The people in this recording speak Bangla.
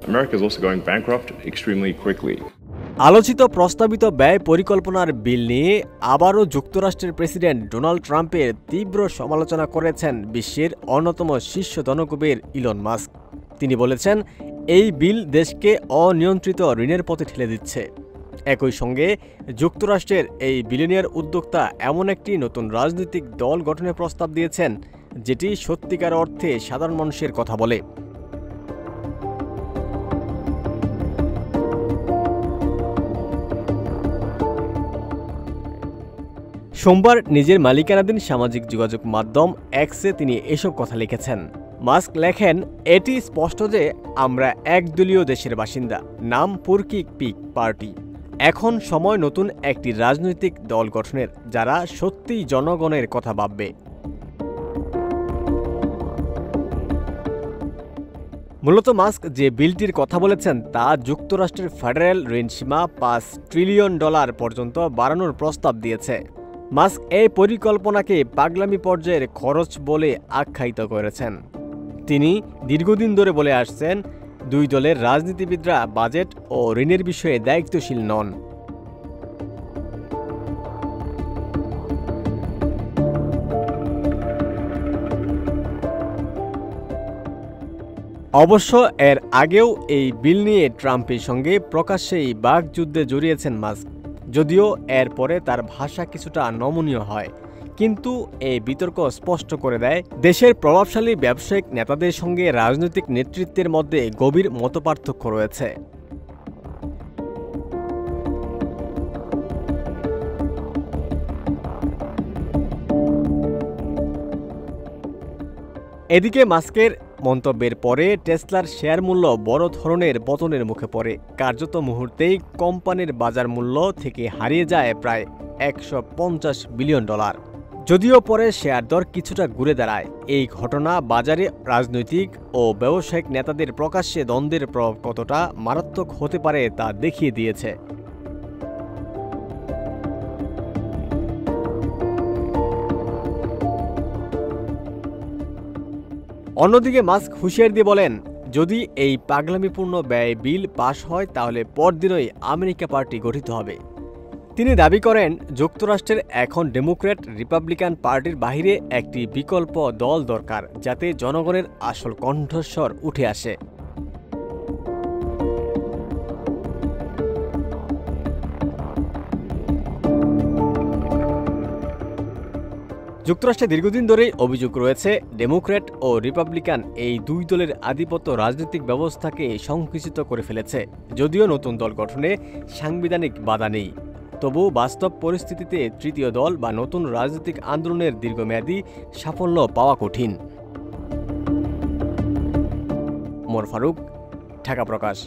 America is also going bankrupt extremely quickly. আলোচিত প্রস্তাবিত ব্যয় পরিকল্পনার বিল নিয়ে আবারও যুক্তরাষ্ট্রের প্রেসিডেন্ট ডোনাল্ড ট্রাম্পের তীব্র সমালোচনা করেছেন বিশ্বের অন্যতম শীর্ষ ধনকুবের ইলন মাস্ক। তিনি বলেছেন, এই বিল দেশকে অনিয়ন্ত্রিত ঋণের পথে ঠেলে দিচ্ছে। একই সঙ্গে যুক্তরাষ্ট্রের এই বিলিয়নিয়ার উদ্যোক্তা এমন একটি নতুন রাজনৈতিক দল গঠনের প্রস্তাব দিয়েছেন, যেটি সত্যিকার অর্থে সাধারণ মানুষের কথা বলে। সোমবার নিজের মালিকানাধীন সামাজিক যোগাযোগ মাধ্যম এক্সে তিনি এসব কথা লিখেছেন। মাস্ক লেখেন, এটি স্পষ্ট যে আমরা একদলীয় দেশের বাসিন্দা, নাম পুরকি পিক পার্টি। এখন সময় নতুন একটি রাজনৈতিক দল গঠনের, যারা সত্যিই জনগণের কথা ভাববে। মূলত মাস্ক যে বিলটির কথা বলেছেন তা যুক্তরাষ্ট্রের ফেডারেল ঋণ সীমা $5 ট্রিলিয়ন পর্যন্ত বাড়ানোর প্রস্তাব দিয়েছে। মাস্ক এই পরিকল্পনাকে পাগলামি পর্যায়ের খরচ বলে আখ্যায়িত করেছেন। তিনি দীর্ঘদিন ধরে বলে আসছেন, দুই দলের রাজনীতিবিদরা বাজেট ও ঋণের বিষয়ে দায়িত্বশীল নন। অবশ্য এর আগেও এই বিল নিয়ে ট্রাম্পের সঙ্গে প্রকাশ্যেই বাকযুদ্ধে জড়িয়েছেন মাস্ক, যদিও এর পরে তার ভাষা কিছুটা নমনীয় হয়। কিন্তু এই বিতর্ক স্পষ্ট করে দেয়, দেশের প্রভাবশালী ব্যবসায়িক নেতাদের সঙ্গে রাজনৈতিক নেতৃত্বের মধ্যে গভীর মতপার্থক্য রয়েছে। এদিকে মাস্কের মন্তব্যের পরে টেসলার শেয়ার মূল্য বড় ধরনের পতনের মুখে পড়ে। কার্যত মুহূর্তেই কোম্পানির বাজার মূল্য থেকে হারিয়ে যায় প্রায় $150 বিলিয়ন। যদিও পরে শেয়ার দর কিছুটা ঘুরে দাঁড়ায়। এই ঘটনা বাজারে রাজনৈতিক ও ব্যবসায়িক নেতাদের প্রকাশ্যে দ্বন্দ্বের প্রভাব কতটা মারাত্মক হতে পারে তা দেখিয়ে দিয়েছে। অন্যদিকে মাস্ক হুঁশিয়ার দিয়ে বলেন, যদি এই পাগলামিপূর্ণ ব্যয় বিল পাশ হয় তাহলে পরদিনই আমেরিকা পার্টি গঠিত হবে। তিনি দাবি করেন, যুক্তরাষ্ট্রের এখন ডেমোক্র্যাট রিপাবলিকান পার্টির বাইরে একটি বিকল্প দল দরকার, যাতে জনগণের আসল কণ্ঠস্বর উঠে আসে। যুক্তরাষ্ট্রে দীর্ঘদিন ধরেই অভিযোগ রয়েছে, ডেমোক্র্যাট ও রিপাবলিকান এই দুই দলের আধিপত্য রাজনৈতিক ব্যবস্থাকে সংকুচিত করে ফেলেছে। যদিও নতুন দল গঠনে সাংবিধানিক বাধা নেই, তবু বাস্তব পরিস্থিতিতে তৃতীয় দল বা নতুন রাজনৈতিক আন্দোলনের দীর্ঘমেয়াদী সাফল্য পাওয়া কঠিন। ওমর ফারুক, ঢাকা প্রকাশ।